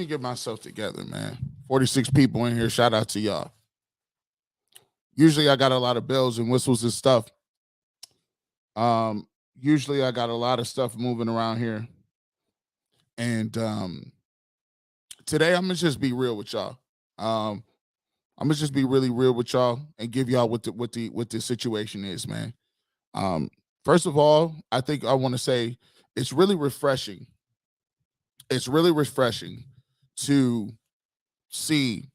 me get myself together, man. 46 people in here. Shout out to y'all. Usually I got a lot of bells and whistles and stuff. Usually I got a lot of stuff moving around here. And today I'm gonna just be real with y'all. I'm gonna just be really real with y'all and give y'all what the situation is, man. First of all, I think I want to say it's really refreshing. It's really refreshing to see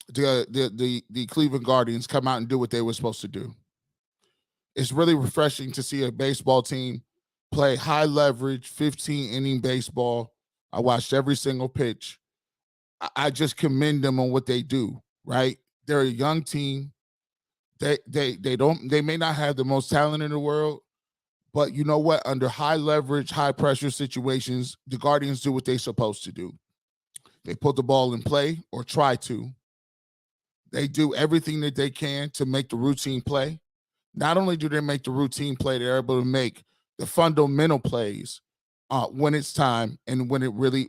the Cleveland Guardians come out and do what they were supposed to do. It's really refreshing to see a baseball team play high leverage 15-inning baseball. I watched every single pitch. I just commend them on what they do, right? They're a young team. They may not have the most talent in the world, but you know what? Under high leverage, high pressure situations, the Guardians do what they're supposed to do. They put the ball in play or try to. They do everything that they can to make the routine play. Not only do they make the routine play, they're able to make the fundamental plays when it's time and when it really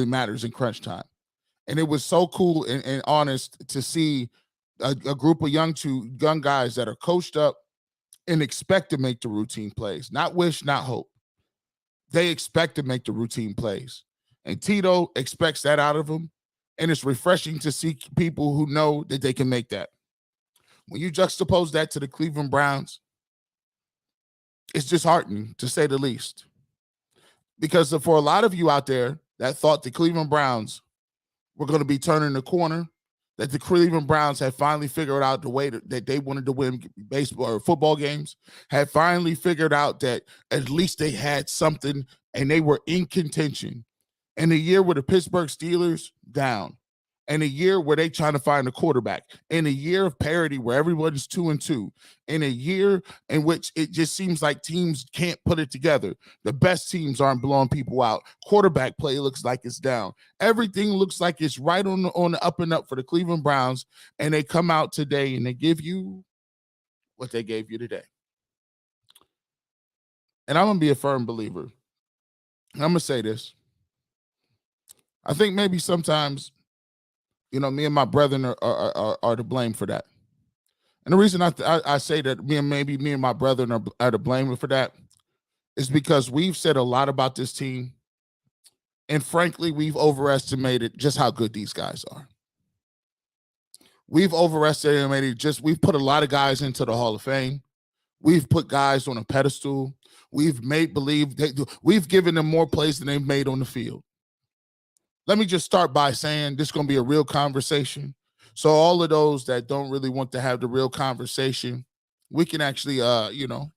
matters in crunch time. And it was so cool and honest to see a group of young guys that are coached up and expect to make the routine plays. Not wish, not hope. They expect to make the routine plays. And Tito expects that out of them. And it's refreshing to see people who know that they can make that. When you juxtapose that to the Cleveland Browns, it's disheartening, to say the least. Because for a lot of you out there that thought the Cleveland Browns were going to be turning the corner, that the Cleveland Browns had finally figured out the way that they wanted to win baseball or football games, had finally figured out that at least they had something and they were in contention. In a year where the Pittsburgh Steelers down, in a year where they trying to find a quarterback, in a year of parity where everyone's 2-2, in a year in which it just seems like teams can't put it together. The best teams aren't blowing people out. Quarterback play looks like it's down. Everything looks like it's right on the up and up for the Cleveland Browns, and they come out today and they give you what they gave you today. And I'm going to be a firm believer. I'm going to say this. I think maybe sometimes, me and my brethren are to blame for that. And the reason I say that me and my brethren are to blame for that is because we've said a lot about this team. And frankly, we've overestimated just how good these guys are. We've put a lot of guys into the Hall of Fame. We've put guys on a pedestal. We've we've given them more plays than they've made on the field. Let me just start by saying this is going to be a real conversation. So all of those that don't really want to have the real conversation, we can actually, I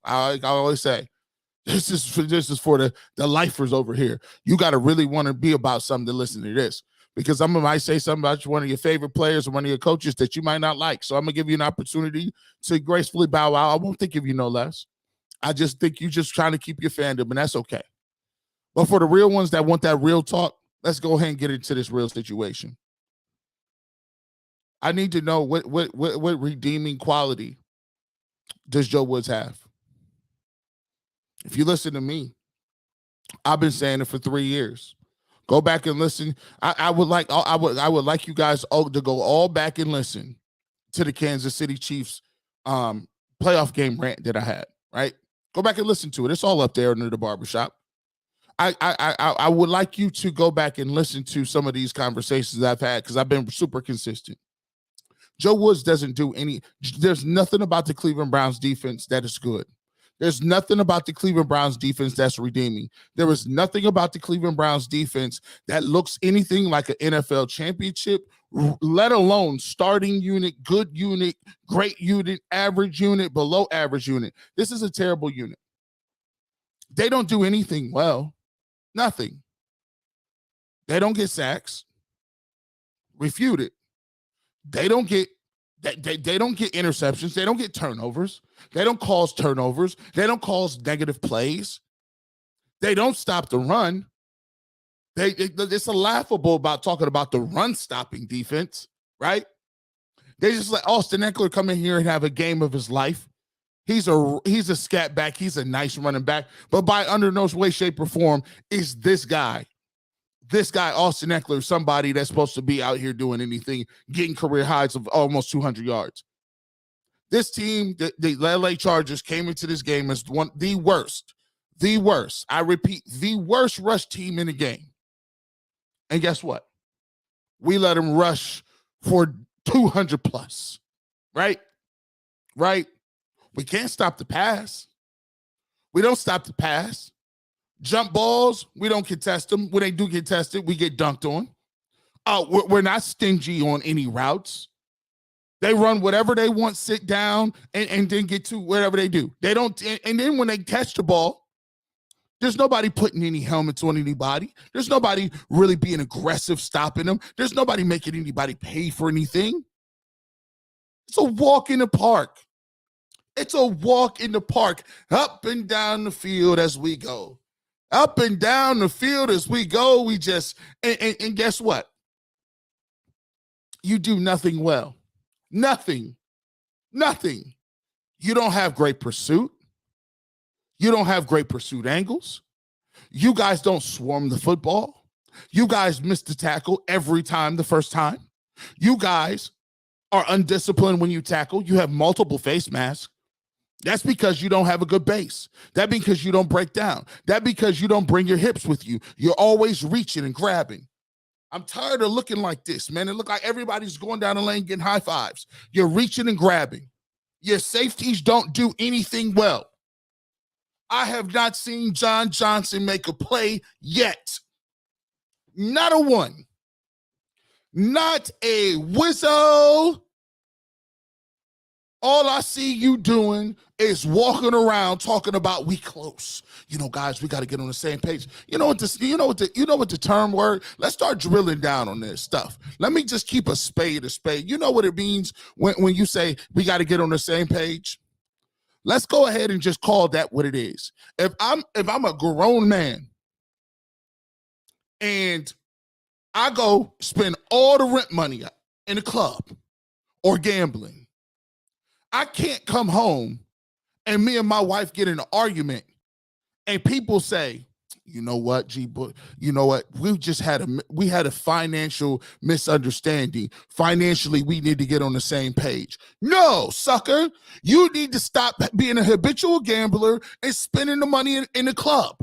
always say, this is for the lifers over here. You got to really want to be about something to listen to this, because I might say something about one of your favorite players or one of your coaches that you might not like. So I'm going to give you an opportunity to gracefully bow out. I won't think of you no less. I just think you're just trying to keep your fandom, and that's okay. But for the real ones that want that real talk, let's go ahead and get into this real situation. I need to know what redeeming quality does Joe Woods have? If you listen to me, I've been saying it for 3 years. Go back and listen. I would like you guys all to go all back and listen to the Kansas City Chiefs playoff game rant that I had. Right? Go back and listen to it. It's all up there under the barbershop. I would like you to go back and listen to some of these conversations I've had, because I've been super consistent. Joe Woods doesn't do there's nothing about the Cleveland Browns defense that is good. There's nothing about the Cleveland Browns defense that's redeeming. There is nothing about the Cleveland Browns defense that looks anything like an NFL championship, let alone starting unit, good unit, great unit, average unit, below average unit. This is a terrible unit. They don't do anything well. Nothing. They don't get sacks. Refute it. They don't get interceptions. They don't get turnovers. They don't cause turnovers. They don't cause negative plays. They don't stop the run. It's laughable about talking about the run stopping defense, right? They just let Austin Eckler come in here and have a game of his life. He's a scat back. He's a nice running back. But by under no way, shape, or form is this guy this guy, Austin Eckler, somebody that's supposed to be out here doing anything, getting career highs of almost 200 yards. This team, the LA Chargers, came into this game as the worst, I repeat, the worst rush team in the game. And guess what? We let them rush for 200 plus, right? Right? We can't stop the pass. We don't stop the pass. Jump balls, we don't contest them. When they do get tested, we get dunked on. We're not stingy on any routes. They run whatever they want, sit down, and then get to whatever they do. They don't, and then when they catch the ball, there's nobody putting any helmets on anybody. There's nobody really being aggressive, stopping them. There's nobody making anybody pay for anything. It's a walk in the park. It's a walk in the park, up and down the field as we go. Up and down the field as we go. We just, and guess what? You do nothing well. Nothing. You don't have great pursuit. You don't have great pursuit angles. You guys don't swarm the football. You guys miss the tackle every time the first time. You guys are undisciplined when you tackle. You have multiple face masks. That's because you don't have a good base. That's because you don't break down. That's because you don't bring your hips with you. You're always reaching and grabbing. I'm tired of looking like this, man. It look like everybody's going down the lane getting high fives. You're reaching and grabbing. Your safeties don't do anything well. I have not seen John Johnson make a play yet. Not a one. Not a whistle. All I see you doing is walking around talking about we close. You know, guys, we got to get on the same page. You know what the term word? Let's start drilling down on this stuff. Let me just keep a spade a spade. You know what it means when you say we got to get on the same page? Let's go ahead and just call that what it is. If I'm a grown man and I go spend all the rent money in a club or gambling, I can't come home and me and my wife get in an argument and people say, you know what, you know what? We had a financial misunderstanding. Financially, we need to get on the same page. No, sucker. You need to stop being a habitual gambler and spending the money in the club.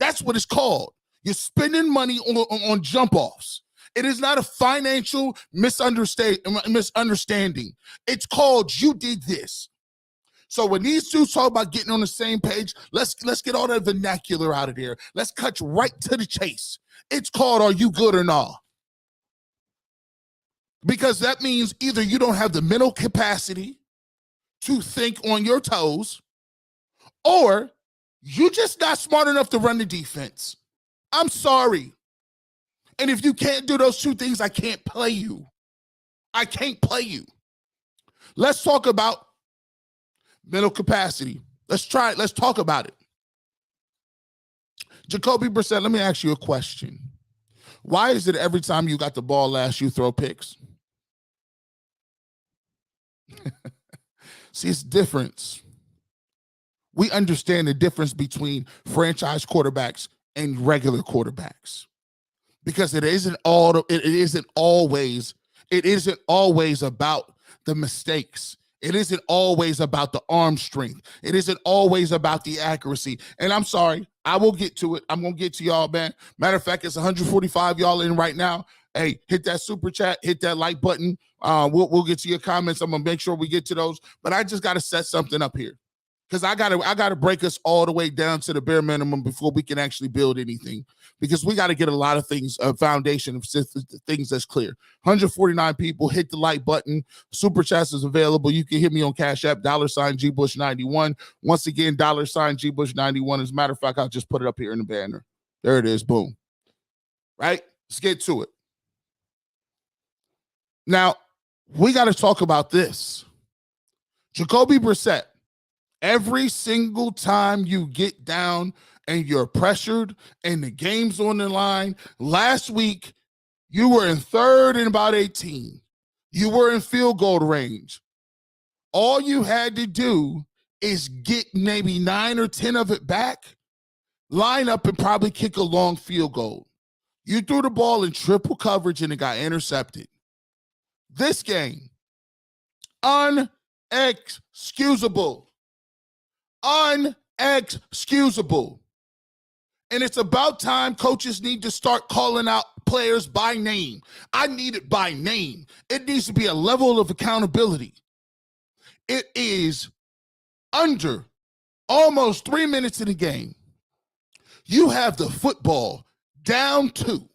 That's what it's called. You're spending money on jump offs. It is not a financial misunderstanding. It's called you did this. So when these two talk about getting on the same page, let's get all that vernacular out of there. Let's cut right to the chase. It's called are you good or not? Because that means either you don't have the mental capacity to think on your toes, or you're just not smart enough to run the defense. I'm sorry. And if you can't do those two things, I can't play you. I can't play you. Let's talk about mental capacity. Let's try it. Let's talk about it. Jacoby Brissett, let me ask you a question. Why is it every time you got the ball last, you throw picks? See, it's difference. We understand the difference between franchise quarterbacks and regular quarterbacks. Because it isn't always about the mistakes. It isn't always about the arm strength. It isn't always about the accuracy. And I'm sorry, I will get to it. I'm going to get to y'all, man. Matter of fact, it's 145 y'all in right now. Hey, hit that super chat, hit that like button. We'll get to your comments. I'm going to make sure we get to those. But I just got to set something up here. Because I gotta break us all the way down to the bare minimum before we can actually build anything. Because we got to get a lot of things, a foundation of things that's clear. 149 people, hit the like button. Super chats is available. You can hit me on Cash App, $GBush91. Once again, $GBush91. As a matter of fact, I'll just put it up here in the banner. There it is. Boom. Right? Let's get to it. Now, we got to talk about this. Jacoby Brissett. Every single time you get down and you're pressured and the game's on the line, last week you were in third and about 18. You were in field goal range. All you had to do is get maybe 9 or 10 of it back, line up and probably kick a long field goal. You threw the ball in triple coverage and it got intercepted. This game, unexcusable. Unexcusable. And it's about time coaches need to start calling out players by name. I need it by name. It needs to be a level of accountability. It is under almost 3 minutes in the game. You have the football down 2.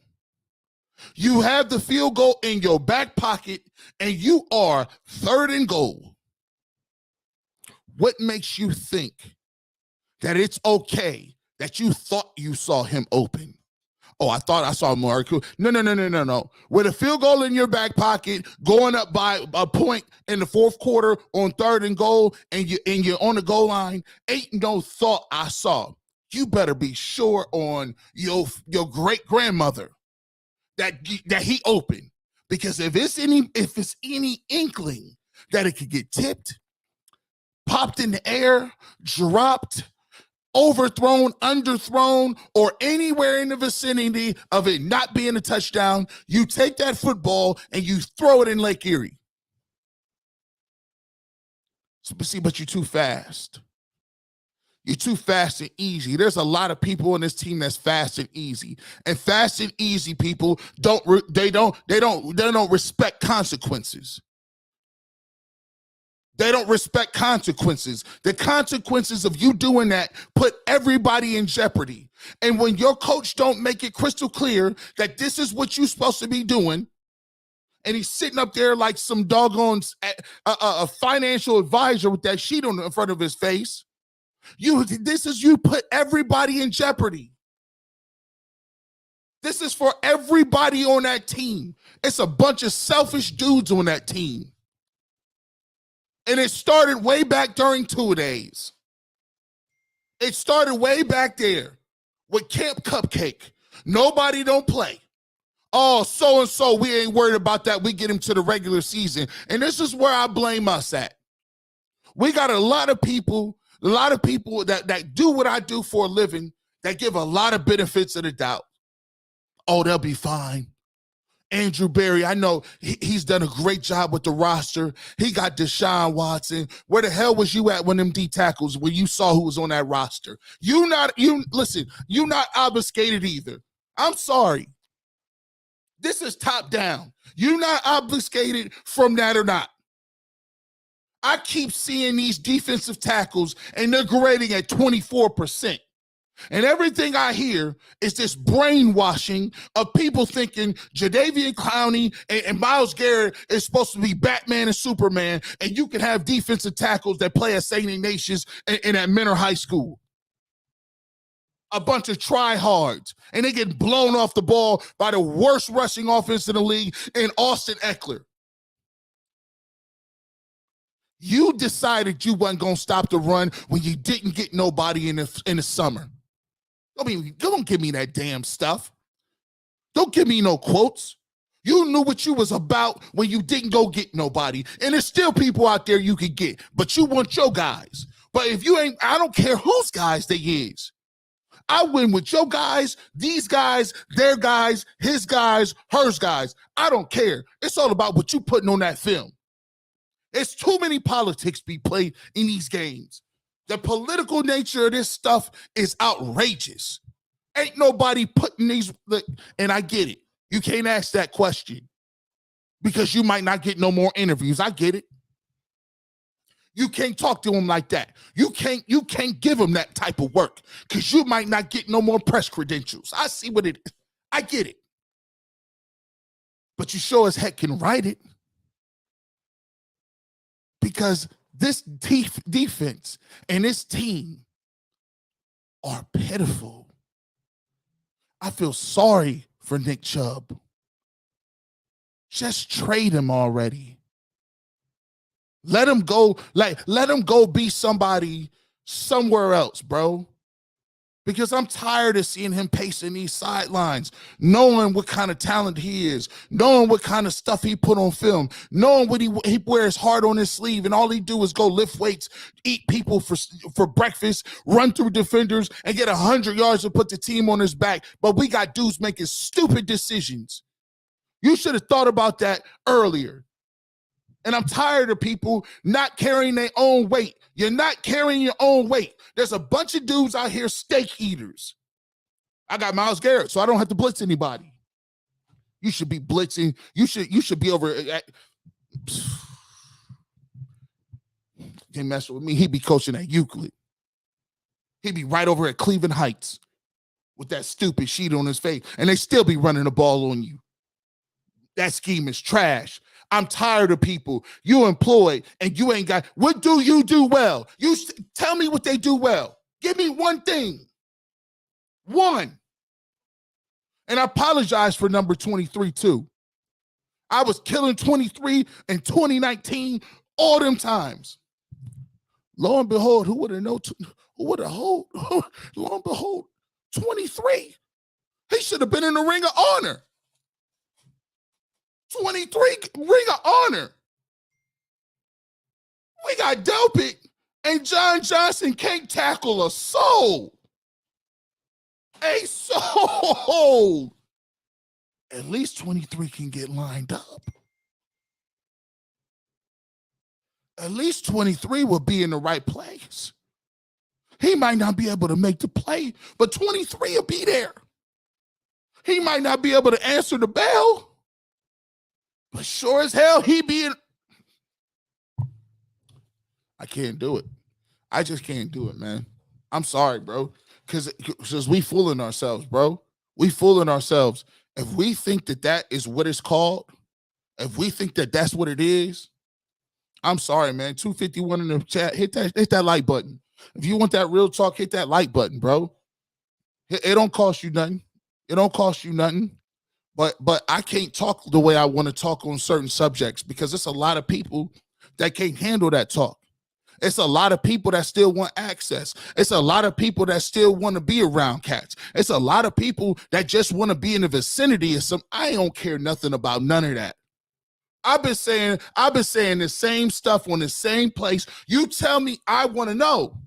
You have the field goal in your back pocket, and you are 3rd and goal. What makes you think that it's okay that you thought you saw him open? Oh, I thought I saw Amari Cooper. No. With a field goal in your back pocket, going up by a point in the 4th quarter on 3rd and goal, and you're on the goal line, ain't no thought I saw. You better be sure on your great grandmother that he opened, because if it's any inkling that it could get tipped, popped in the air, dropped, overthrown, underthrown, or anywhere in the vicinity of it not being a touchdown, you take that football and you throw it in Lake Erie. But you're too fast. You're too fast and easy. There's a lot of people on this team that's fast and easy. And fast and easy people don't respect consequences. They don't respect consequences. The consequences of you doing that put everybody in jeopardy. And when your coach don't make it crystal clear that this is what you're supposed to be doing, and he's sitting up there like some doggone a financial advisor with that sheet in front of his face, you put everybody in jeopardy. This is for everybody on that team. It's a bunch of selfish dudes on that team. And it started way back during 2-a-days. It started way back there with Camp Cupcake. Nobody don't play. Oh, so-and-so, we ain't worried about that. We get him to the regular season. And this is where I blame us at. We got a lot of people that do what I do for a living that give a lot of benefits of the doubt. Oh, they'll be fine. Andrew Berry, I know he's done a great job with the roster. He got Deshaun Watson. Where the hell was you at when them D tackles, when you saw who was on that roster? You're not obfuscated either. I'm sorry. This is top down. You're not obfuscated from that or not. I keep seeing these defensive tackles, and they're grading at 24%. And everything I hear is this brainwashing of people thinking Jadeveon Clowney and Myles Garrett is supposed to be Batman and Superman, and you can have defensive tackles that play at St. Ignatius and at Menor High School. A bunch of tryhards, and they get blown off the ball by the worst rushing offense in the league in Austin Eckler. You decided you wasn't going to stop the run when you didn't get nobody in the summer. I mean, don't give me that damn stuff. Don't give me no quotes. You knew what you was about when you didn't go get nobody. And there's still people out there you could get, but you want your guys. But if you ain't, I don't care whose guys they is. I win with your guys, these guys, their guys, his guys, hers guys. I don't care. It's all about what you putting on that film. It's too many politics be played in these games. The political nature of this stuff is outrageous. Ain't nobody putting these, and I get it. You can't ask that question because you might not get no more interviews. I get it. You can't talk to him like that. You can't give him that type of work because you might not get no more press credentials. I see what it is. I get it. But you sure as heck can write it. Because this defense and this team are pitiful. I feel sorry for Nick Chubb. Just trade him already. Let him go, let him go be somebody somewhere else, bro. because I'm tired of seeing him pacing these sidelines, knowing what kind of talent he is, knowing what kind of stuff he put on film, knowing what he wears hard on his sleeve, and all he do is go lift weights, eat people for breakfast, run through defenders, and get 100 yards to put the team on his back. But we got dudes making stupid decisions. You should have thought about that earlier. And I'm tired of people not carrying their own weight. You're not carrying your own weight. There's a bunch of dudes out here, steak eaters. I got Myles Garrett, so I don't have to blitz anybody. You should be blitzing. You should be over at. Can't mess with me. He'd be coaching at Euclid. He'd be right over at Cleveland Heights with that stupid sheet on his face, and they still be running the ball on you. That scheme is trash. I'm tired of people you employ and you ain't got. What do you do well? You tell me what they do well. Give me one thing. One. And I apologize for number 23 too. I was killing 23 in 2019 all them times. Lo and behold, who would have known? Who would have hold? Lo and behold, 23. He should have been in the Ring of Honor. 23 Ring of Honor. We got Delpit and John Johnson can't tackle a soul. A soul. At least 23 can get lined up. At least 23 will be in the right place. He might not be able to make the play, but 23 will be there. He might not be able to answer the bell, but sure as hell, he be in. I can't do it. I just can't do it, man. I'm sorry, bro. Because we fooling ourselves, bro. We fooling ourselves. If we think that is what it's called, if we think that that's what it is, I'm sorry, man. 251 in the chat. Hit that like button. If you want that real talk, hit that like button, bro. It don't cost you nothing. It don't cost you nothing. But I can't talk the way I want to talk on certain subjects because it's a lot of people that can't handle that talk. It's a lot of people that still want access. It's a lot of people that still want to be around cats. It's a lot of people that just want to be in the vicinity of some. I don't care nothing about none of that. I've been saying the same stuff on the same place. You tell me, I want to know.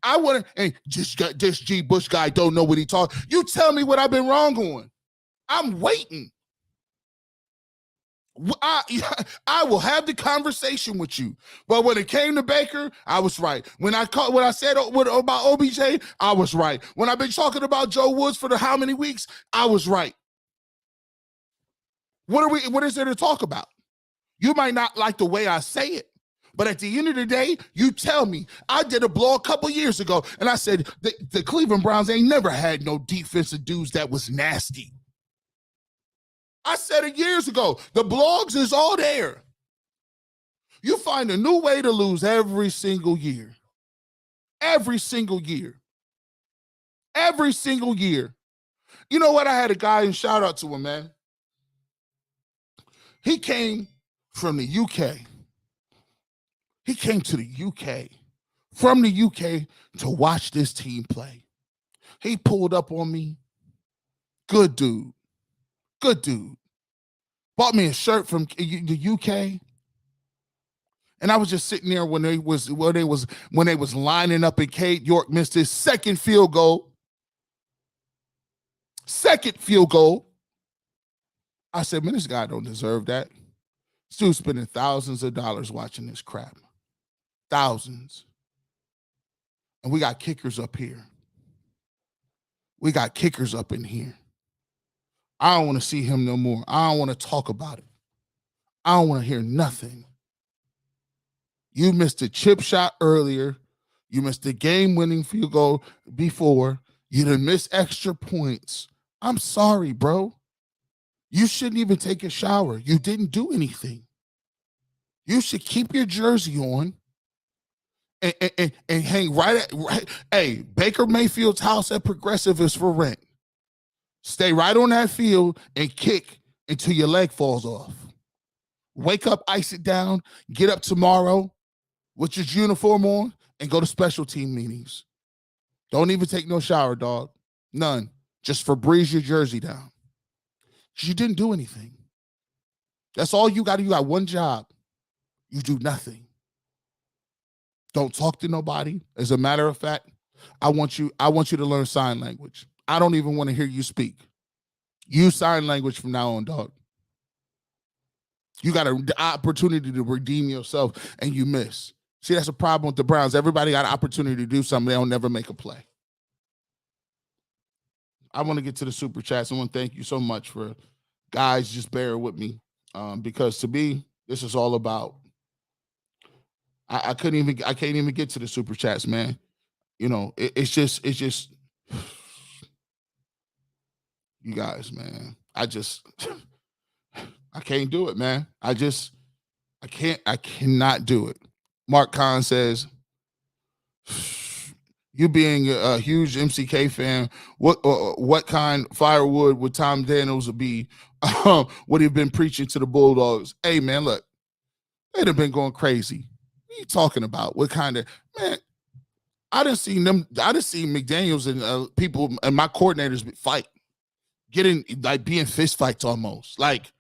I want to, and this G. Bush guy don't know what he talking. You tell me what I've been wrong on. I'm waiting. I will have the conversation with you. But when it came to Baker, I was right. When I said about OBJ, I was right. When I've been talking about Joe Woods for how many weeks, I was right. What is there to talk about? You might not like the way I say it, but at the end of the day, you tell me. I did a blog a couple years ago, and I said the Cleveland Browns ain't never had no defensive dudes that was nasty. I said it years ago. The blogs is all there. You find a new way to lose every single year. Every single year. Every single year. You know what? I had a guy, and shout out to him, man. He came from the UK. He came to the UK, from the UK, to watch this team play. He pulled up on me. Good dude. Good dude. Bought me a shirt from the UK. And I was just sitting there when they was lining up and Cade York missed his second field goal. Second field goal. I said, man, this guy don't deserve that. This dude's spending thousands of dollars watching this crap. Thousands. And we got kickers up here. We got kickers up in here. I don't want to see him no more. I don't want to talk about it. I don't want to hear nothing. You missed a chip shot earlier. You missed the game-winning field goal before. You done missed extra points. I'm sorry, bro. You shouldn't even take a shower. You didn't do anything. You should keep your jersey on and hang right. Hey, Baker Mayfield's house at Progressive is for rent. Stay right on that field and kick until your leg falls off. Wake up, ice it down, get up tomorrow with your uniform on, and go to special team meetings. Don't even take no shower, dog. None. Just Febreze your jersey down. You didn't do anything. That's all you got. You got one job. You do nothing. Don't talk to nobody. As a matter of fact, I want you to learn sign language. I don't even want to hear you speak. Use sign language from now on, dog. You got an opportunity to redeem yourself, and you miss. See, that's a problem with the Browns. Everybody got an opportunity to do something. They'll never make a play. I want to get to the super chats. I want to thank you so much for guys just bear with me, because to me, this is all about. I can't even get to the super chats, man. You know, it's just you guys, man. I can't do it, man. I cannot do it. Mark Kahn says, you being a huge MCK fan, what kind of firewood would Tom Daniels be? Would he have been preaching to the Bulldogs? Hey, man, look, they'd have been going crazy. What are you talking about? What kind of, man? I didn't see McDaniels and people and my coordinators fight, getting like being fist fights almost. Like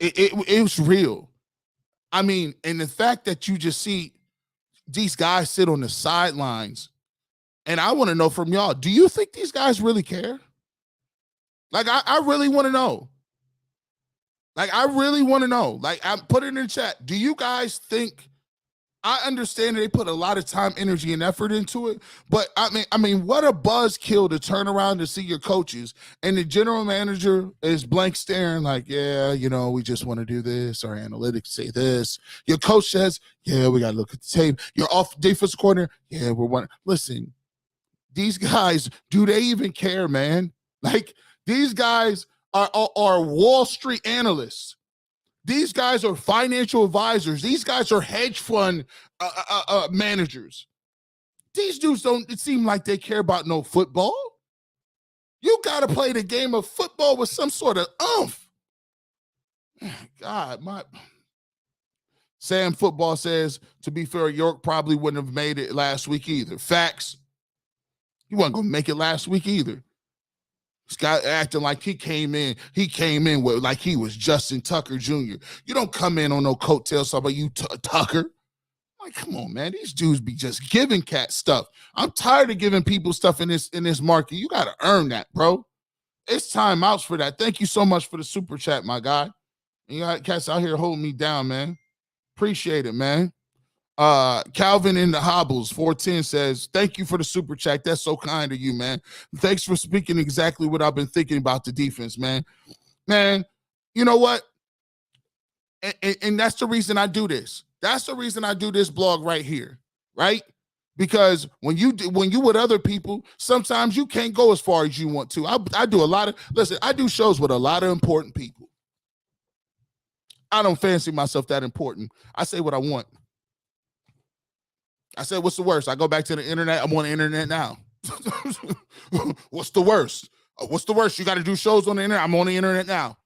it was real. I mean, and the fact that you just see these guys sit on the sidelines, and I want to know from y'all, do you think these guys really care? Like, I really want to know. Like, I really want to know. Like, I put it in the chat. Do you guys think? I understand that they put a lot of time, energy, and effort into it, but I mean, what a buzzkill to turn around to see your coaches and the general manager is blank staring like, yeah, you know, we just want to do this. Our analytics say this. Your coach says, yeah, we got to look at the tape. Your defensive coordinator, yeah, we're one. Listen, these guys, do they even care, man? Like, these guys are Wall Street analysts. These guys are financial advisors. These guys are hedge fund managers. These dudes don't seem like they care about no football. You got to play the game of football with some sort of oomph. God, Sam Football says, to be fair, York probably wouldn't have made it last week either. Facts. He wasn't going to make it last week either. This guy acting like he came in with like he was Justin Tucker Jr. You don't come in on no coattails about you Tucker. Like, come on, man. These dudes be just giving cats stuff. I'm tired of giving people stuff in this market. You got to earn that, bro. It's timeouts for that. Thank you so much for the super chat, my guy. You got cats out here holding me down, man. Appreciate it, man. Calvin in the Hobbles 410 says, thank you for the super chat. That's so kind of you, man. Thanks for speaking exactly what I've been thinking about the defense, man. Man, you know what? And that's the reason I do this. That's the reason I do this blog right here, right? Because when you with other people, sometimes you can't go as far as you want to. I do a lot of, listen, I do shows with a lot of important people. I don't fancy myself that important. I say what I want. I said, what's the worst? I go back to the internet. I'm on the internet now. What's the worst? What's the worst? You got to do shows on the internet. I'm on the internet now.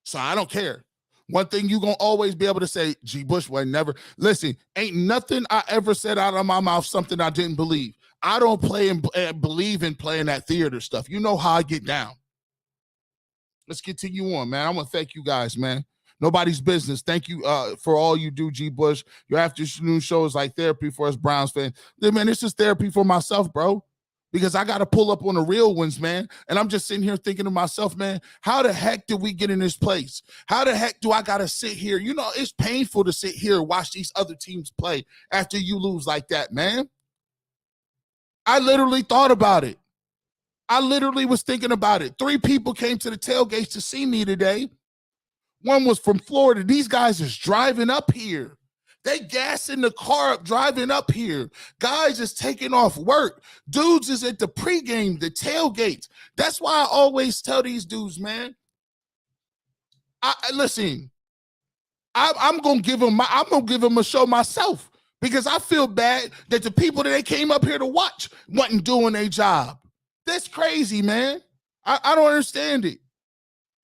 So I don't care. One thing you going to always be able to say, G. Bush was never. Listen, ain't nothing I ever said out of my mouth something I didn't believe. I don't play and believe in playing that theater stuff. You know how I get down. Let's continue on, man. I want to thank you guys, man. Nobody's business. Thank you for all you do, G. Bush. Your afternoon show is like therapy for us Browns fans. Man, this is therapy for myself, bro, because I got to pull up on the real ones, man. And I'm just sitting here thinking to myself, man, how the heck did we get in this place? How the heck do I got to sit here? You know, it's painful to sit here and watch these other teams play after you lose like that, man. I literally thought about it. I literally was thinking about it. 3 people came to the tailgates to see me today. One was from Florida. These guys is driving up here. They gassing the car up, driving up here. Guys is taking off work. Dudes is at the pregame, the tailgates. That's why I always tell these dudes, man. Listen. I'm gonna give them a show myself, because I feel bad that the people that they came up here to watch wasn't doing their job. That's crazy, man. I don't understand it.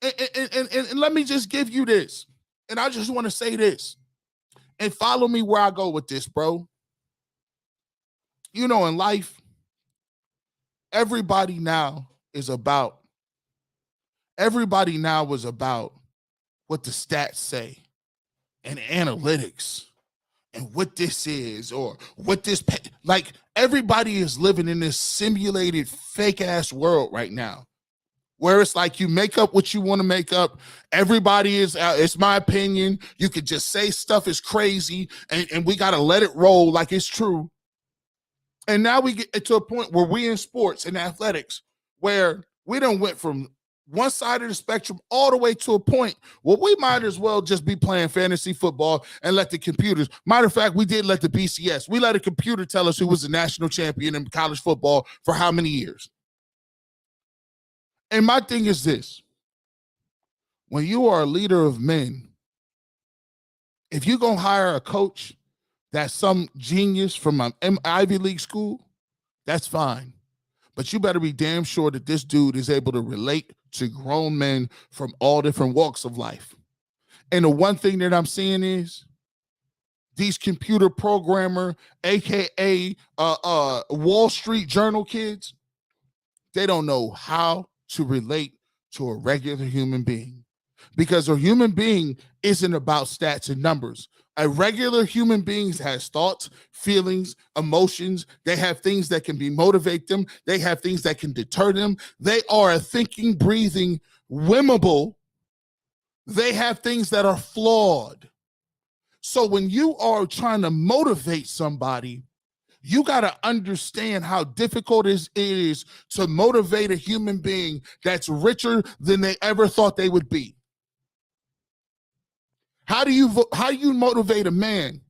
And let me just give you this. And I just want to say this. And follow me where I go with this, bro. You know, in life, everybody now is about, everybody now is about what the stats say and analytics and what this is or what this, like everybody is living in this simulated fake ass world right now where it's like you make up what you want to make up. Everybody is, it's my opinion. You could just say stuff is crazy and we got to let it roll like it's true. And now we get to a point where we in sports and athletics where we done went from one side of the spectrum all the way to a point where we might as well just be playing fantasy football and let the computers. Matter of fact, we did let the BCS. We let a computer tell us who was the national champion in college football for how many years. And my thing is this. When you are a leader of men, if you're going to hire a coach that's some genius from an Ivy League school, that's fine. But you better be damn sure that this dude is able to relate to grown men from all different walks of life. And the one thing that I'm seeing is these computer programmer, AKA Wall Street Journal kids, they don't know how to relate to a regular human being. Because a human being isn't about stats and numbers. A regular human being has thoughts, feelings, emotions. They have things that can motivate them. They have things that can deter them. They are a thinking, breathing, whimable. They have things that are flawed. So when you are trying to motivate somebody, you got to understand how difficult it is to motivate a human being that's richer than they ever thought they would be. How do you motivate a man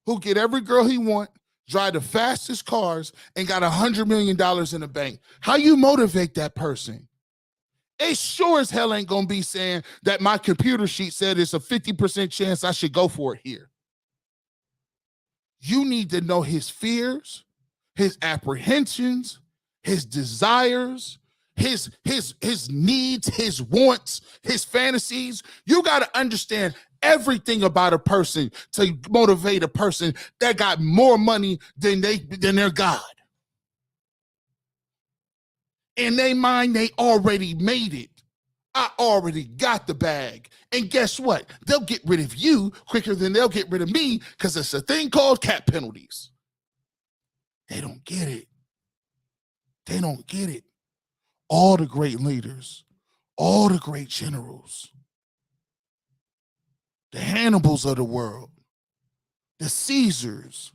who get every girl he want, drive the fastest cars, and got $100 million in the bank? How you motivate that person? It sure as hell ain't gonna be saying that my computer sheet said it's a 50% chance I should go for it here. You need to know his fears, his apprehensions, his desires, his needs, his wants, his fantasies. You got to understand everything about a person to motivate a person that got more money than their God. In their mind, they already made it. I already got the bag. And guess what? They'll get rid of you quicker than they'll get rid of me because it's a thing called cap penalties. They don't get it. They don't get it. All the great leaders, all the great generals, the Hannibals of the world, the Caesars,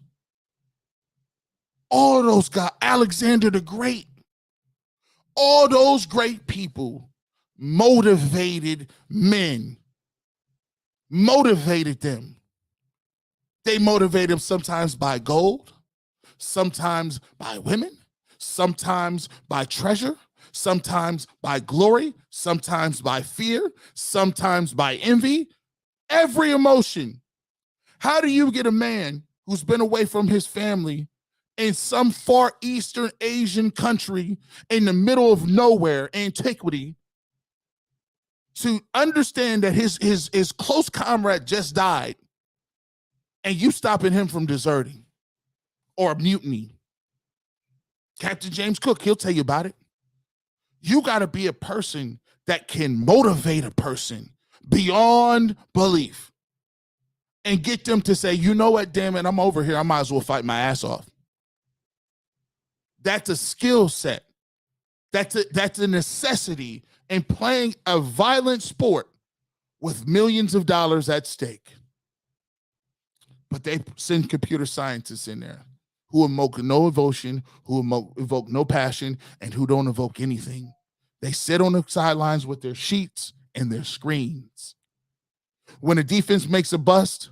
all those guys, Alexander the Great, all those great people motivated men, motivated them. They motivate them sometimes by gold, sometimes by women, sometimes by treasure, sometimes by glory, sometimes by fear, sometimes by envy, every emotion. How do you get a man who's been away from his family in some far Eastern Asian country in the middle of nowhere, antiquity, to understand that his close comrade just died and you stopping him from deserting or mutiny? Captain James Cook, he'll tell you about it. You got to be a person that can motivate a person beyond belief and get them to say, you know what, damn it, I'm over here. I might as well fight my ass off. That's a skill set. That's a necessity in playing a violent sport with millions of dollars at stake. But they send computer scientists in there who evoke no emotion, who evoke no passion, and who don't evoke anything. They sit on the sidelines with their sheets and their screens. When a defense makes a bust,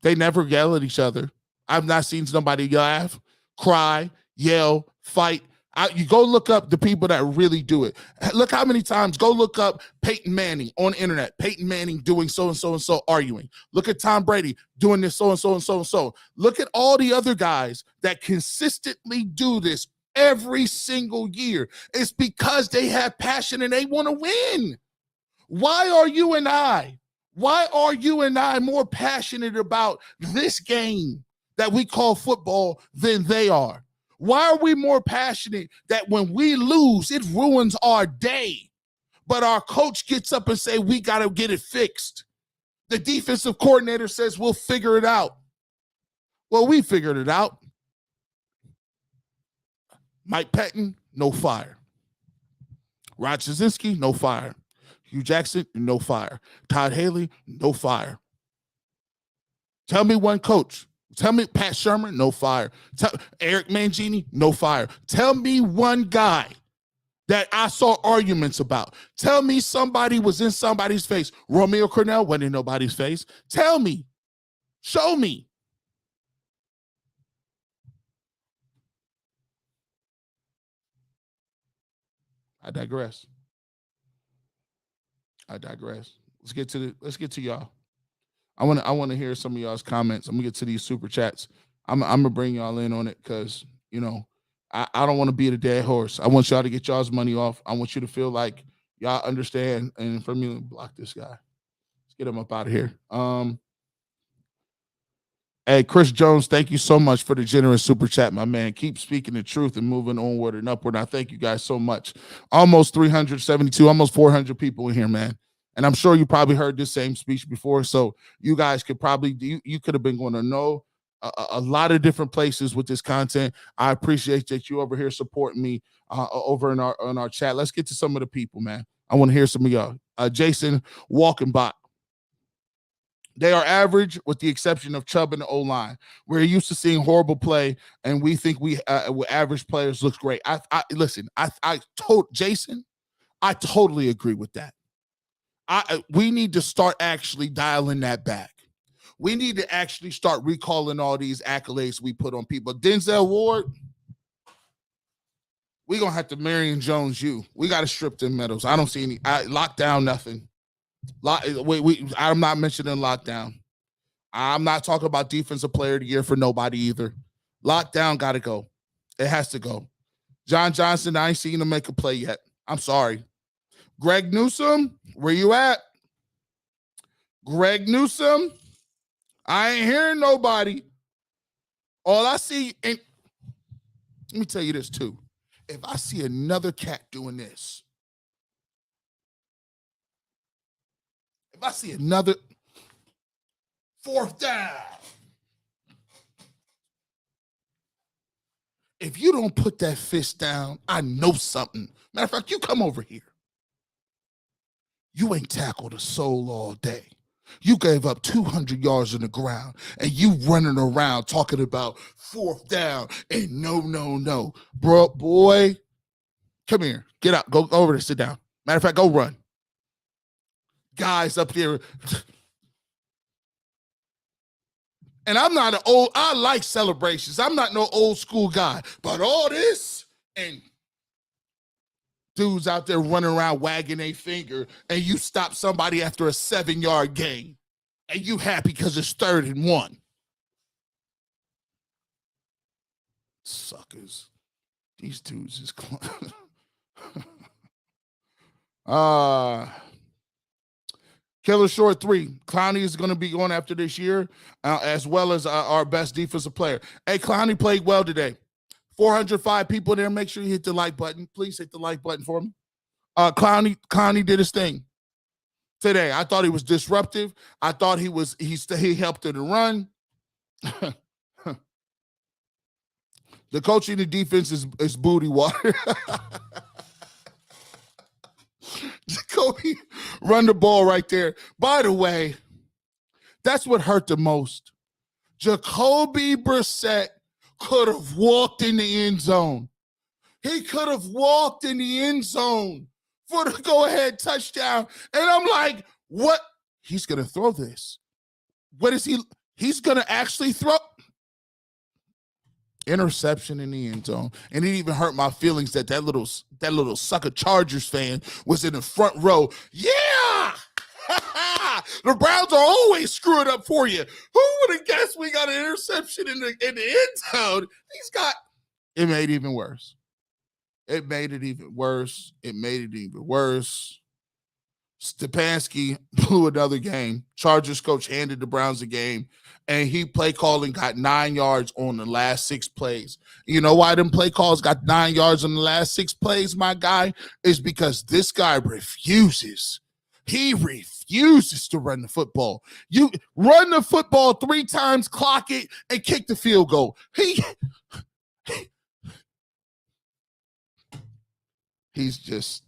they never yell at each other. I've not seen somebody laugh, cry, yell, fight. You go look up the people that really do it. Look how many times, go look up Peyton Manning on the internet. Peyton Manning doing so-and-so and so arguing. Look at Tom Brady doing this so-and-so and so and so. Look at all the other guys that consistently do this every single year. It's because they have passion and they want to win. Why are you and I more passionate about this game that we call football than they are? Why are we more passionate that when we lose, it ruins our day? But our coach gets up and say, we got to get it fixed. The defensive coordinator says, we'll figure it out. Well, we figured it out. Mike Pettin, no fire. Rod Chazinski, no fire. Hugh Jackson, no fire. Todd Haley, no fire. Tell me one coach. Tell me Pat Shermer, no fire. Eric Mangini, no fire. Tell me one guy that I saw arguments about. Tell me somebody was in somebody's face. Romeo Crennel wasn't in nobody's face. Tell me. Show me. I digress. Let's get to y'all. I want to hear some of y'all's comments. I'm gonna get to these super chats. I'm gonna bring y'all in on it because I don't want to be a dead horse. I want y'all to get y'all's money off. I want you to feel like y'all understand. And for me, block this guy. Let's get him up out of here. Hey, Chris Jones, thank you so much for the generous super chat, my man. Keep speaking the truth and moving onward and upward. I thank you guys so much. Almost 372, almost 400 people in here, man. And I'm sure you probably heard this same speech before. So you guys could probably, you could have been going to know a lot of different places with this content. I appreciate that you over here supporting me over in our chat. Let's get to some of the people, man. I want to hear some of y'all. Jason Walkenbach. They are average with the exception of Chubb and the O-line. We're used to seeing horrible play, and we think with average players looks great. Listen, I told Jason, I totally agree with that. We need to start actually dialing that back. We need to actually start recalling all these accolades we put on people. Denzel Ward, we're going to have to Marion Jones you. We got to strip them medals. I don't see any. Lockdown, nothing. I'm not mentioning lockdown. I'm not talking about defensive player of the year for nobody either. Lockdown got to go. It has to go. John Johnson, I ain't seen him make a play yet. I'm sorry. Greg Newsome, where you at? Greg Newsome, I ain't hearing nobody. All I see, and let me tell you this too. If I see another cat doing this, if I see another fourth down, if you don't put that fist down, I know something. Matter of fact, you come over here. You ain't tackled a soul all day. You gave up 200 yards on the ground, and you running around talking about fourth down and no. Bro, boy, come here. Get out. Go over there. Sit down. Matter of fact, go run. Guys up there. And I'm not I like celebrations. I'm not no old school guy. But all this and dudes out there running around wagging a finger, and you stop somebody after a 7-yard gain, and you happy because it's 3rd and 1. Suckers. These dudes is Killer Short 3. Clowney is going to be going after this year, as well as our best defensive player. Hey, Clowney played well today. 405 people there. Make sure you hit the like button. Please hit the like button for me. Clowney did his thing today. I thought he was disruptive. I thought he helped in the run. The coaching the defense is booty water. Jacoby, run the ball right there. By the way, that's what hurt the most. Jacoby Brissett could have walked in the end zone. He could have walked in the end zone for the go-ahead touchdown. And I'm like, what? He's going to throw this. What is he? He's going to actually throw. Interception in the end zone. And it even hurt my feelings that little sucker Chargers fan was in the front row. Yeah! The Browns are always screwing up for you. Who would have guessed we got an interception in the end zone? It made it even worse. It made it even worse. Stefanski blew another game. Chargers coach handed the Browns a game, and he play calling got 9 yards on the last 6 plays. You know why them play calls got 9 yards on the last 6 plays, my guy? Is because this guy refuses. He refuses to run the football. You run the football 3 times, clock it, and kick the field goal. He's just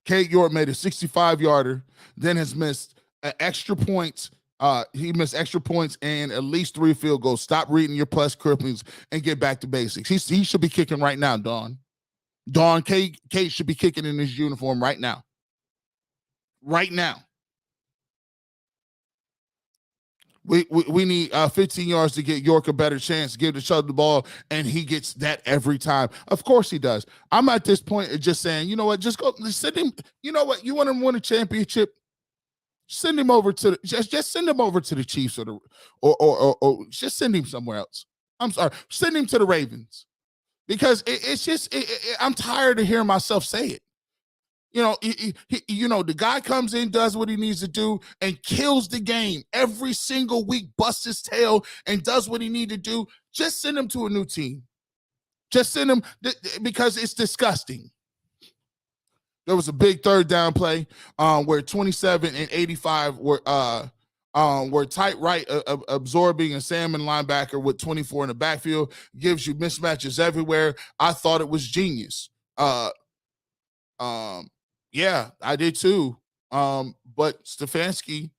Cade York made a 65-yarder, then has missed extra points. He missed extra points and at least 3 field goals. Stop reading your plus clippings and get back to basics. He should be kicking right now, Dawn. Cade should be kicking in his uniform right now. Right now. We need 15 yards to get York a better chance, give the other the ball, and he gets that every time. Of course he does. I'm at this point just saying, you know what, just go send him. You know what, you want him to win a championship? Send him over to just send him over to the Chiefs or just send him somewhere else. I'm sorry, send him to the Ravens because it's just I'm tired of hearing myself say it. You know, the guy comes in, does what he needs to do, and kills the game every single week, busts his tail, and does what he needs to do. Just send him to a new team. Just send him because it's disgusting. There was a big 3rd down play where 27 and 85 were tight right, absorbing a salmon linebacker with 24 in the backfield. Gives you mismatches everywhere. I thought it was genius. Yeah, I did too. But Stefanski,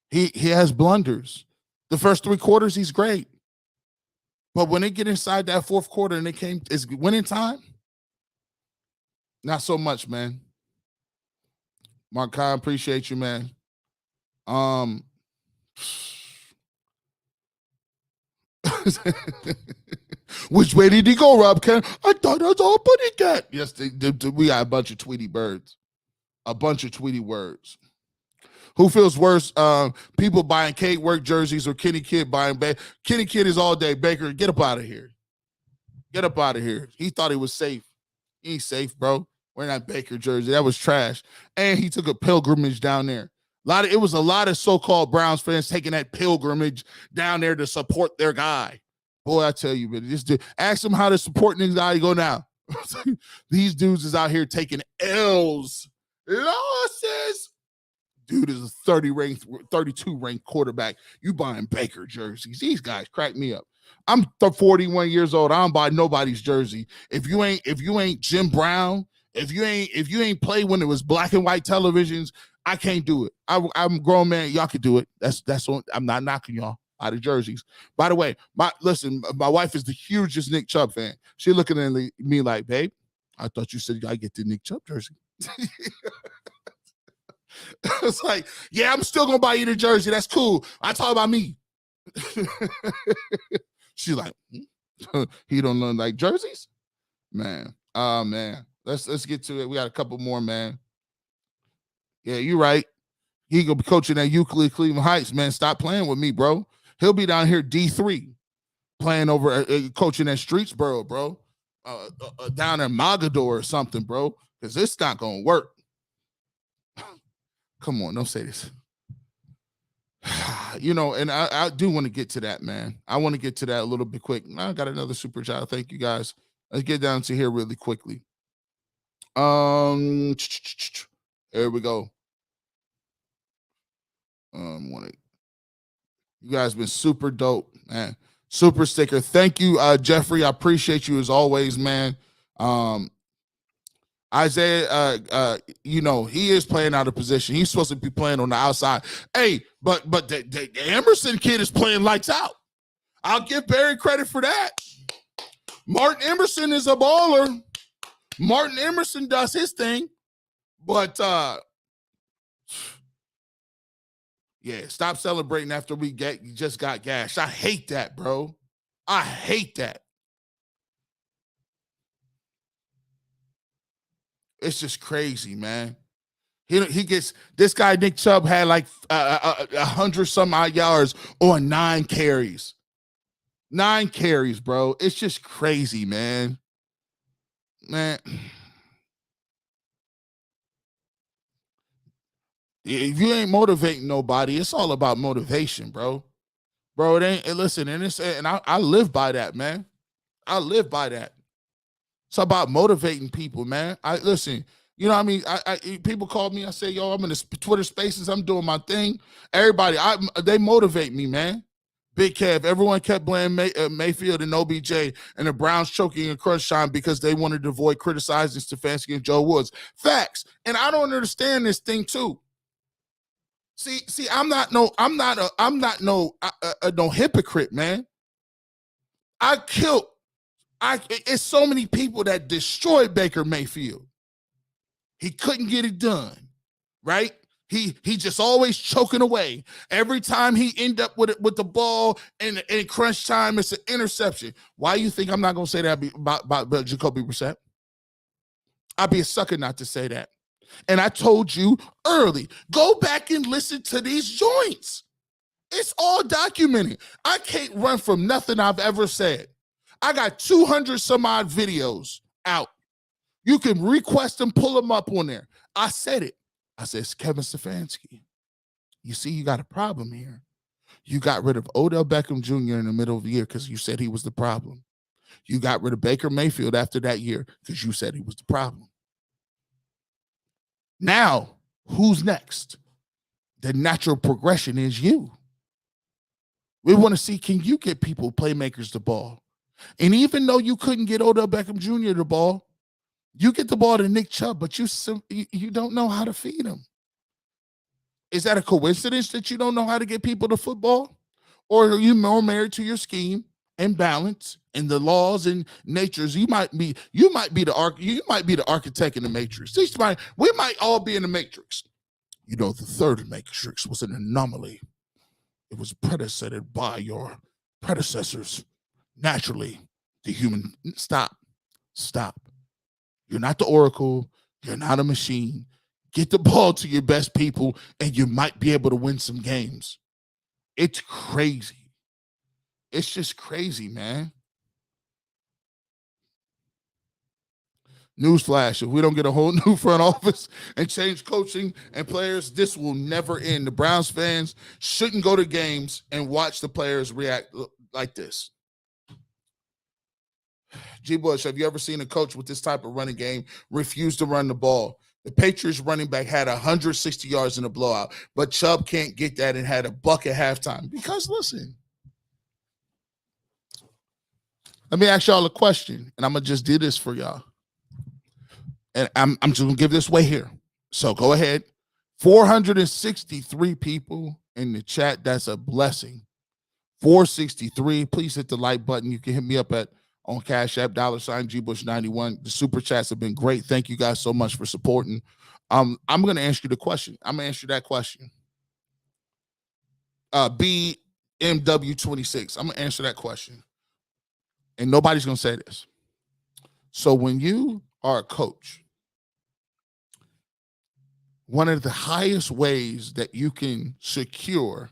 he has blunders. The first 3 quarters, he's great. But when they get inside that 4th quarter and it's winning time, not so much, man. Mark, I appreciate you, man. Which way did he go, Rob? I thought that's all Buddy got. Yes, we got a bunch of Tweety birds. A bunch of Tweety words. Who feels worse? People buying Cade York jerseys or Kenny Kidd buying Kenny Kidd is all day. Baker, get up out of here. Get up out of here. He thought he was safe. He ain't safe, bro. Wearing that Baker jersey. That was trash. And he took a pilgrimage down there. It was a lot of so-called Browns fans taking that pilgrimage down there to support their guy. Boy, I tell you, man, this dude, ask him how to support niggas. How you go now? These dudes is out here taking L's, losses. Dude is a 32 ranked quarterback. You buying Baker jerseys? These guys crack me up. I'm 41 years old. I don't buy nobody's jersey. If you ain't Jim Brown, if you ain't played when it was black and white televisions, I can't do it. I'm a grown man. Y'all can do it. That's on. I'm not knocking y'all out of jerseys. By the way, my wife is the hugest Nick Chubb fan. She looking at me like, babe, I thought you said I get the Nick Chubb jersey. It's like, yeah, I'm still gonna buy you the jersey. That's cool. I talk about me. She's like, he don't learn like jerseys, man. Man, let's get to it. We got a couple more, man. Yeah, you're right. He gonna be coaching at Euclid Cleveland Heights, man. Stop playing with me, bro. He'll be down here D3 playing over coaching at Streetsboro, bro. Down in Mogador or something, bro. Because it's not gonna work. Come on, don't say this. You know, and I do want to get to that, man. I want to get to that a little bit quick. I got another super chat. Thank you, guys. Let's get down to here really quickly. Here we go. You guys been super dope, man. Super sticker. Thank you, Jeffrey. I appreciate you as always, man. Isaiah, you know, he is playing out of position. He's supposed to be playing on the outside. Hey, but the Emerson kid is playing lights out. I'll give Barry credit for that. Martin Emerson is a baller. Martin Emerson does his thing. But yeah, stop celebrating after we just got gashed. I hate that, bro. I hate that. It's just crazy, man. He gets this guy. Nick Chubb had like 100 some odd yards on 9 carries. 9 carries, bro. It's just crazy, man. Man, If you ain't motivating nobody, it's all about motivation, bro. Bro, it ain't. Listen, and I live by that, man. I live by that. It's about motivating people, man. I listen. You know what I mean? People call me. I say, yo, I'm in the Twitter Spaces. I'm doing my thing. Everybody, they motivate me, man. Big Kev. Everyone kept blaming Mayfield and OBJ and the Browns choking in crunch time because they wanted to avoid criticizing Stefanski and Joe Woods. Facts. And I don't understand this thing too. See, I'm not no hypocrite, man. It's so many people that destroyed Baker Mayfield. He couldn't get it done, right? He just always choking away. Every time he end up with the ball in crunch time, it's an interception. Why you think I'm not going to say that about Jacoby Brissett? I'd be a sucker not to say that. And I told you early, go back and listen to these joints. It's all documented. I can't run from nothing I've ever said. I got 200 some odd videos out. You can request them, pull them up on there. I said it. I said, it's Kevin Stefanski. You see, you got a problem here. You got rid of Odell Beckham Jr. in the middle of the year because you said he was the problem. You got rid of Baker Mayfield after that year because you said he was the problem. Now, who's next? The natural progression is you. We want to see, can you get people, playmakers, the ball? And even though you couldn't get Odell Beckham Jr. the ball, you get the ball to Nick Chubb, but you don't know how to feed him. Is that a coincidence that you don't know how to get people the football? Or are you more married to your scheme and balance and the laws and natures? You might be the architect in the matrix. We might all be in the matrix. You know, the third matrix was an anomaly. It was preceded by your predecessors. Naturally, the human. Stop. You're not the oracle. You're not a machine. Get the ball to your best people, and you might be able to win some games. It's crazy. It's just crazy, man. Newsflash, if we don't get a whole new front office and change coaching and players, this will never end. The Browns fans shouldn't go to games and watch the players react like this. G. Bush, have you ever seen a coach with this type of running game refuse to run the ball? The Patriots running back had 160 yards in a blowout, but Chubb can't get that and had a buck at halftime. Because listen, let me ask y'all a question, and I'm going to just do this for y'all. And I'm just going to give this way here. So go ahead. 463 people in the chat. That's a blessing. 463. Please hit the like button. You can hit me up on Cash App, $GBush91. The super chats have been great. Thank you guys so much for supporting. I'm going to ask you the question. I'm going to answer that question. BMW26. I'm going to answer that question. And nobody's going to say this. So when you are a coach, one of the highest ways that you can secure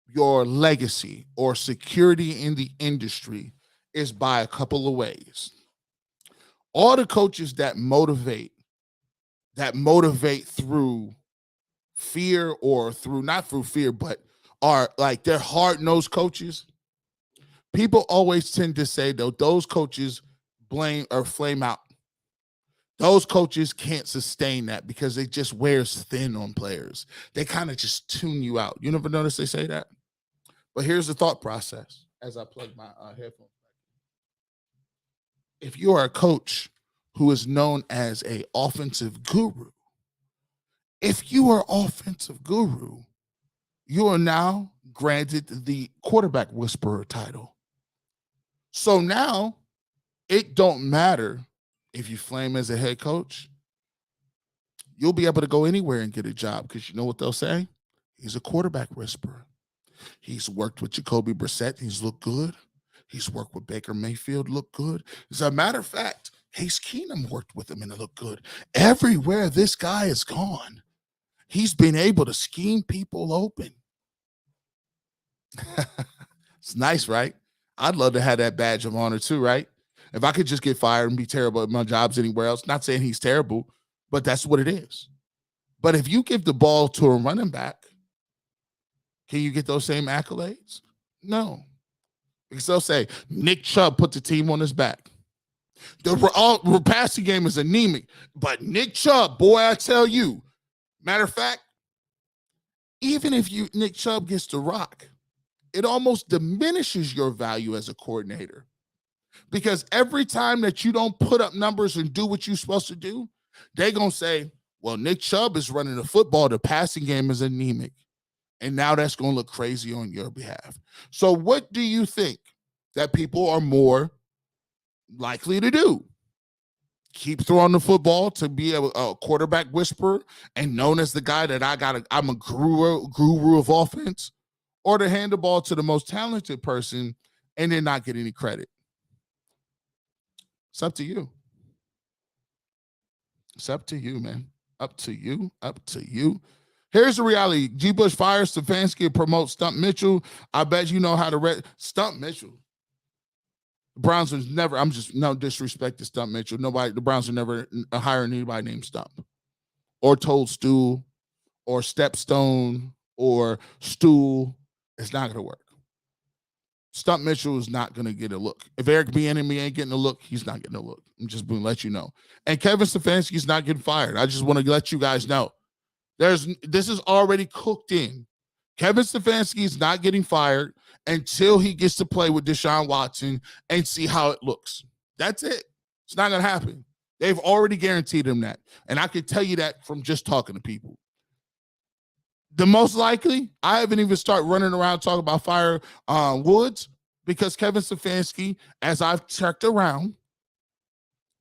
your legacy or security in the industry is by a couple of ways. All the coaches that motivate through fear or not through fear, but are like they're hard-nosed coaches. People always tend to say, though, those coaches blame or flame out. Those coaches can't sustain that because it just wears thin on players. They kind of just tune you out. You never notice they say that? But here's the thought process as I plug my headphones. If you are a coach who is known as an offensive guru, you are now granted the quarterback whisperer title. So now it don't matter if you flame as a head coach. You'll be able to go anywhere and get a job because you know what they'll say? He's a quarterback whisperer. He's worked with Jacoby Brissett. He's looked good. He's worked with Baker Mayfield, looked good. As a matter of fact, Case Keenum worked with him and it looked good. Everywhere this guy has gone, he's been able to scheme people open. It's nice, right? I'd love to have that badge of honor too, right? If I could just get fired and be terrible at my jobs anywhere else, not saying he's terrible, but that's what it is. But if you give the ball to a running back, can you get those same accolades? No. Because they'll say, Nick Chubb put the team on his back. The passing game is anemic. But Nick Chubb, boy, I tell you, matter of fact, even if Nick Chubb gets the rock, it almost diminishes your value as a coordinator. Because every time that you don't put up numbers and do what you're supposed to do, they're going to say, well, Nick Chubb is running the football. The passing game is anemic. And now that's going to look crazy on your behalf. So what do you think that people are more likely to do? Keep throwing the football to be a quarterback whisperer and known as the guy that I'm a guru of offense, or to hand the ball to the most talented person and then not get any credit? It's up to you. It's up to you, man. Up to you. Up to you. Here's the reality. G. Bush fires Stefanski and promotes Stump Mitchell. I bet you know how to Stump Mitchell. The Browns was never, I'm just no disrespect to Stump Mitchell. The Browns are never hiring anybody named Stump or Toadstool or Stepstone or Stool. It's not going to work. Stump Mitchell is not going to get a look. If Eric Bieniemy ain't getting a look, he's not getting a look. I'm just going to let you know. And Kevin Stefanski's not getting fired. I just want to let you guys know. This is already cooked in. Kevin Stefanski is not getting fired until he gets to play with Deshaun Watson and see how it looks. That's it. It's not going to happen. They've already guaranteed him that. And I can tell you that from just talking to people. The most likely, I haven't even started running around talking about fire Woods, because Kevin Stefanski, as I've checked around,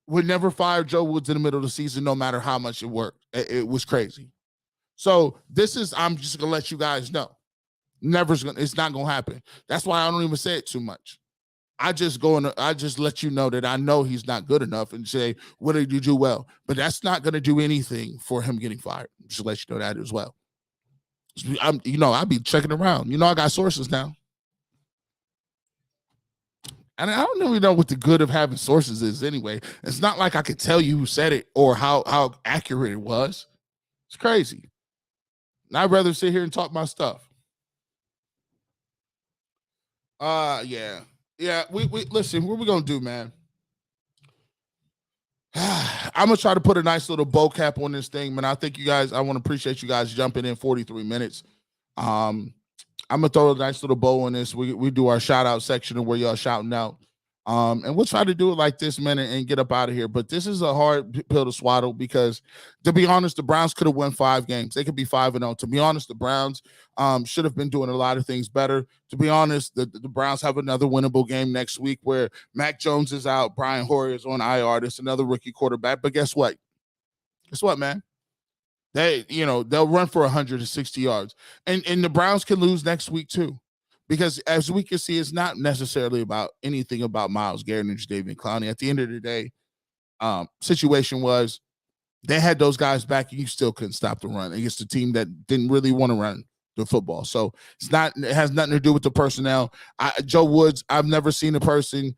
would never fire Joe Woods in the middle of the season, no matter how much it worked. It was crazy. So I'm just going to let you guys know. It's not going to happen. That's why I don't even say it too much. I just let you know that I know he's not good enough and say, what did you do well? But that's not going to do anything for him getting fired. Just let you know that as well. I'll be checking around. I got sources now. And I don't really know what the good of having sources is anyway. It's not like I could tell you who said it or how accurate it was. It's crazy. And I'd rather sit here and talk my stuff. Yeah. We listen, what we gonna do, man? I'm gonna try to put a nice little bow cap on this thing, man. I want to appreciate you guys jumping in 43 minutes. I'm gonna throw a nice little bow on this. We do our shout out section of where y'all shouting out. And we'll try to do it like this, man, and get up out of here. But this is a hard pill to swallow because, to be honest, the Browns could have won 5 games. They could be 5-0. To be honest, the Browns should have been doing a lot of things better. To be honest, the Browns have another winnable game next week where Mac Jones is out, Brian Hoyer is on IR. There's another rookie quarterback. But guess what? Man? They'll run for 160 yards. And the Browns can lose next week too. Because as we can see, it's not necessarily about anything about Myles Garrett and Jadeveon Clowney. At the end of the day, situation was they had those guys back and you still couldn't stop the run against a team that didn't really want to run the football. So it has nothing to do with the personnel. Joe Woods, I've never seen a person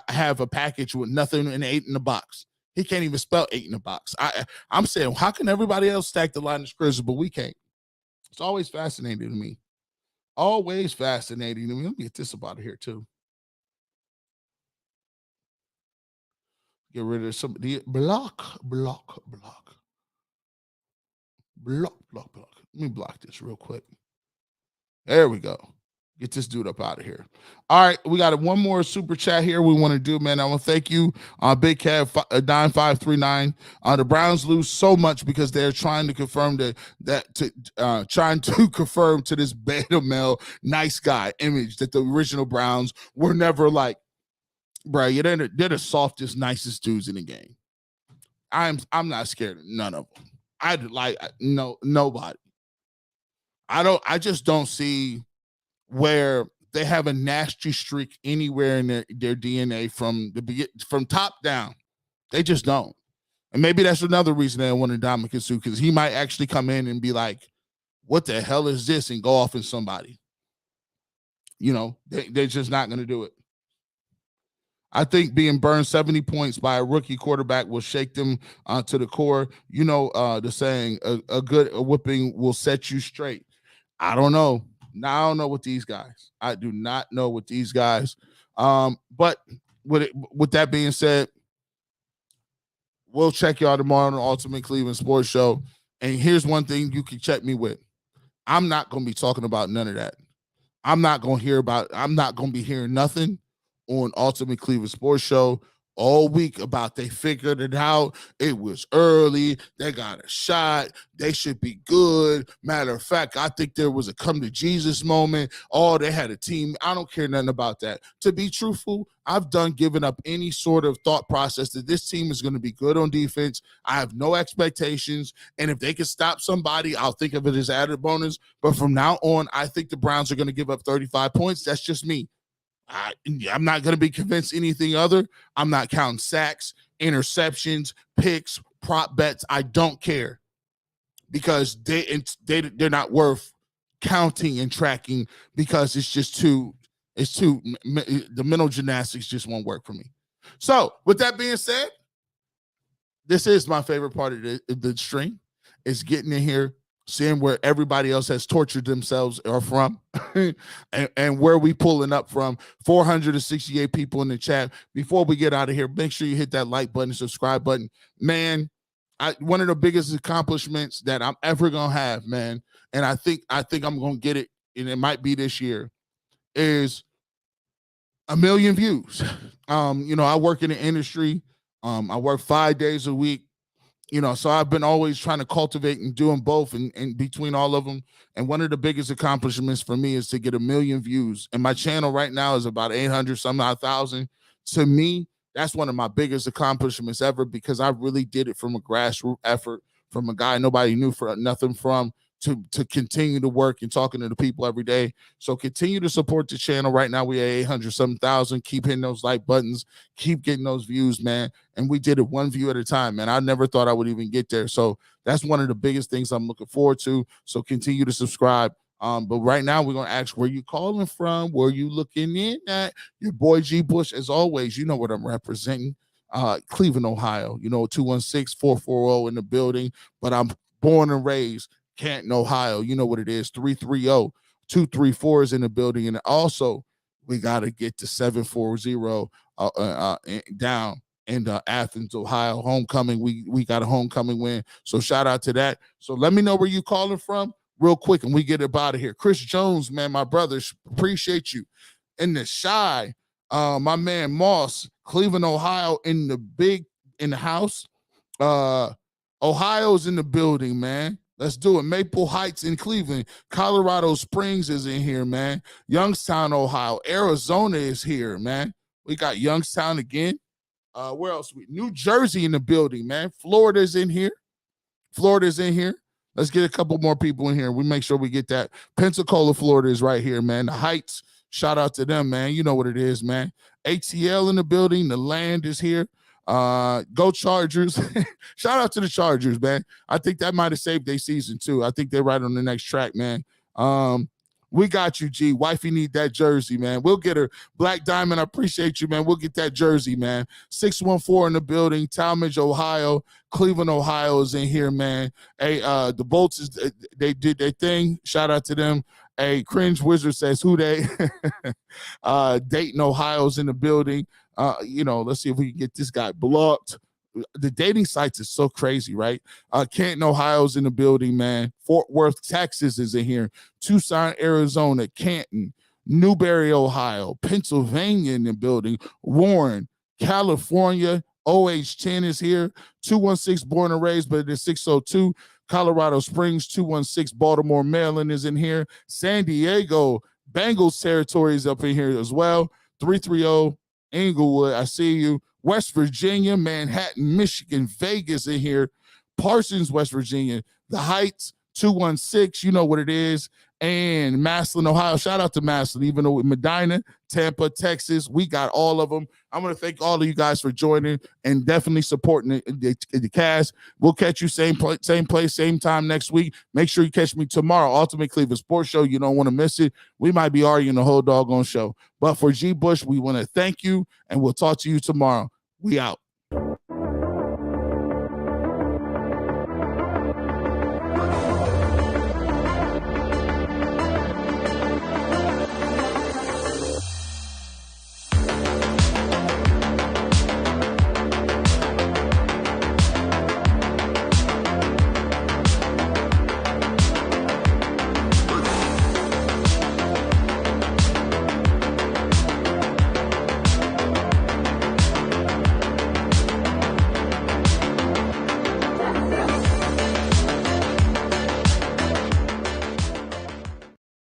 have a package with nothing and 8 in the box. He can't even spell 8 in the box. I'm saying, how can everybody else stack the line of scrimmage, but we can't? It's always fascinating to me. Always fascinating to me. Let me get this up out of here too. Get rid of some block. Let me block this real quick. There we go. Get this dude up out of here. All right, we got one more super chat here we want to do, man. I want to thank you, Big Cat 9539. The Browns lose so much because they're trying to confirm trying to confirm to this beta male nice guy image that the original Browns were never like. Bro, they're the softest, nicest dudes in the game. I'm not scared of none of them. Nobody. I just don't see where they have a nasty streak anywhere in their DNA from top down. They just don't. And maybe that's another reason they want to Ndamukong Suh, because he might actually come in and be like, what the hell is this? And go off in somebody. They're just not going to do it. I think being burned 70 points by a rookie quarterback will shake them to the core. You know, the saying, a good whipping will set you straight. I don't know. Now, I don't know with these guys. I do not know with these guys. But with that being said, we'll check y'all tomorrow on the Ultimate Cleveland Sports Show. And here's one thing you can check me with. I'm not going to be talking about none of that. I'm not going to be hearing nothing on Ultimate Cleveland Sports Show all week about they figured it out. It was early. They got a shot. They should be good. Matter of fact, I think there was a come to Jesus moment. Oh, they had a team. I don't care nothing about that. To be truthful, I've done giving up any sort of thought process that this team is going to be good on defense. I have no expectations. And if they can stop somebody, I'll think of it as added bonus. But from now on, I think the Browns are going to give up 35 points. That's just me. I'm not going to be convinced anything other. I'm not counting sacks, interceptions, picks, prop bets. I don't care because they're not worth counting and tracking because the mental gymnastics just won't work for me. So with that being said, this is my favorite part of the stream is getting in here, seeing where everybody else has tortured themselves or from and where we pulling up from. 468 people in the chat. Before we get out of here, make sure you hit that like button, subscribe button. Man, one of the biggest accomplishments that I'm ever going to have, man, and I think I'm going to get it, and it might be this year, is 1 million views. I work in the industry. I work 5 days a week. So I've been always trying to cultivate and doing both and between all of them. And one of the biggest accomplishments for me is to get 1 million views. And my channel right now is about 800 some odd thousand. To me, that's one of my biggest accomplishments ever because I really did it from a grassroots effort, from a guy nobody knew for nothing from, to continue to work and talking to the people every day. So continue to support the channel. Right now we have 800 some thousand. Keep hitting those like buttons. Keep getting those views, man. And we did it one view at a time, man. I never thought I would even get there. So that's one of the biggest things I'm looking forward to. So continue to subscribe. But right now we're going to ask where you calling from, where you looking in at. Your boy G Bush, as always, you know what I'm representing. Cleveland, Ohio, 216-440 in the building. But I'm born and raised Canton, Ohio. You know what it is. 330-234 is in the building. And also, we got to get to 740 down in Athens, Ohio. Homecoming. We got a homecoming win. So shout out to that. So let me know where you calling from real quick, and we get up out of here. Chris Jones, man, my brother, appreciate you. In the Shy, my man Moss, Cleveland, Ohio, in the house. Ohio's in the building, man. Let's do it. Maple Heights in Cleveland. Colorado Springs is in here, man. Youngstown, Ohio. Arizona is here, man. We got Youngstown again. Where else? New Jersey in the building, man. Florida's in here. Let's get a couple more people in here. We make sure we get that. Pensacola, Florida is right here, man. The Heights, shout out to them, man. You know what it is, man. ATL in the building. The Land is here. Go Chargers. Shout out to the Chargers, man. I think that might have saved their season too. I think they're right on the next track, man. We got you, G. Wifey need that jersey, man. We'll get her. Black Diamond, I appreciate you, man. We'll get that jersey, man. 614 in the building. Talmadge, Ohio. Cleveland, Ohio is in here, man. Hey, the Bolts, they did their thing. Shout out to them. Hey, Cringe Wizard says, who they? Dayton, Ohio's in the building. Let's see if we can get this guy blocked. The dating sites is so crazy, right? Canton, Ohio's in the building, man. Fort Worth, Texas is in here. Tucson, Arizona, Canton, Newberry, Ohio, Pennsylvania in the building. Warren, California, OH10 is here. 216 born and raised, but it's 602. Colorado Springs, 216 Baltimore, Maryland is in here. San Diego, Bengals territory is up in here as well. 330 Inglewood, I see you. West Virginia, Manhattan, Michigan, Vegas in here. Parsons, West Virginia. The Heights, 216, you know what it is. and Maslin, Ohio. Shout out to Maslin, even though Medina, Tampa, Texas, we got all of them. I want to thank all of you guys for joining and definitely supporting the cast. We'll catch you same place, same time next week. Make sure you catch me tomorrow, Ultimate Cleveland Sports Show. You don't want to miss it. We might be arguing the whole doggone show. But for G. Bush, we want to thank you, and we'll talk to you tomorrow. We out.